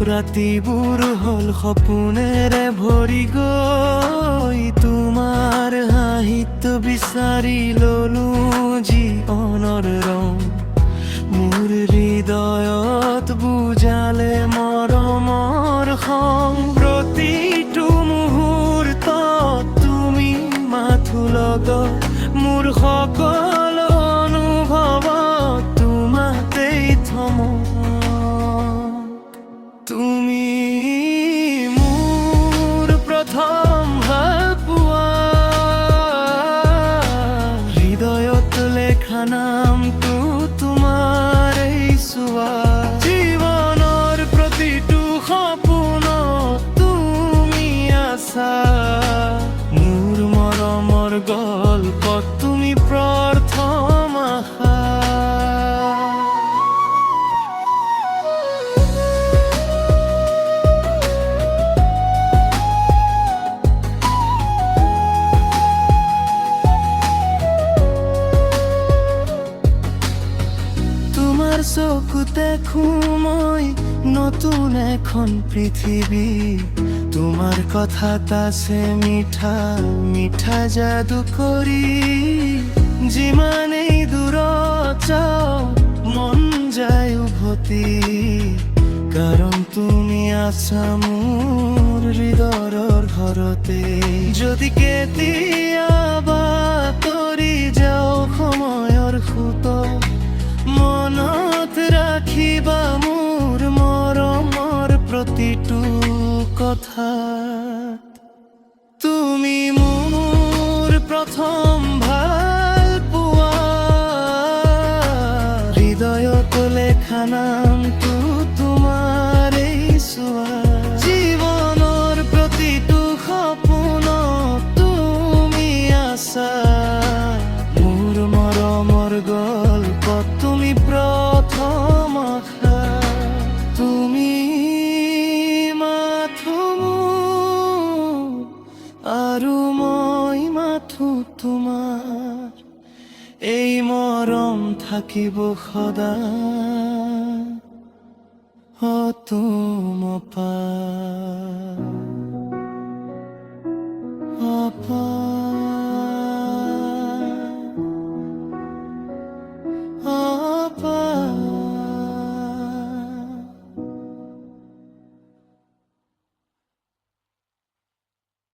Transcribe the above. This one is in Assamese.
ৰাতিবোৰ হ'ল সপোনেৰে ভৰি গৈ তোমাৰ হাঁহিত বিচাৰি ললো জীৱনৰ ৰং মোৰ হৃদয়ত বুজালে মৰমৰ খং প্ৰতিটো মুহূৰ্তত তুমি মাথো লগত মোৰ সকলো অনুভৱত তোমাতেই থমক তুমি মোৰ প্ৰথম ভালপোৱা হৃদয়ত লেখা নামটো তোমাৰেই চোৱা জীৱনৰ প্ৰতিটো সপোনত তুমি আছা মোৰ মৰমৰ গল্পত তুমি প্ৰথম আশা চকুত দেখো মই নতুন এখন পৃথিৱী তোমাৰ কথাত আছে মিঠা মিঠা যাদু কৰি যিমানেই দূৰত যাওঁ মন যায় উভতি কাৰণ তুমি আছা মোৰ হৃদয়ৰ ঘৰতে যদি কেতিয়াবা তৰি যাওঁ সময়ৰ সোঁতত মনত ৰাখিবা মোৰ মৰমৰ প্ৰতিটো কথা তুমি মোৰ প্ৰথম ভালপোৱা হৃদয়ত লেখা নামটো তোমাৰেই চোৱা জীৱনৰ প্ৰতিটো সপোনত তুমি আছা মোৰ মৰমৰ গল্পত তুমি প্ৰথম আশা তুমি মাথো মোৰ আৰু মই মাথো তোমাৰ এই মৰম থাকিব সদায় তোমাৰ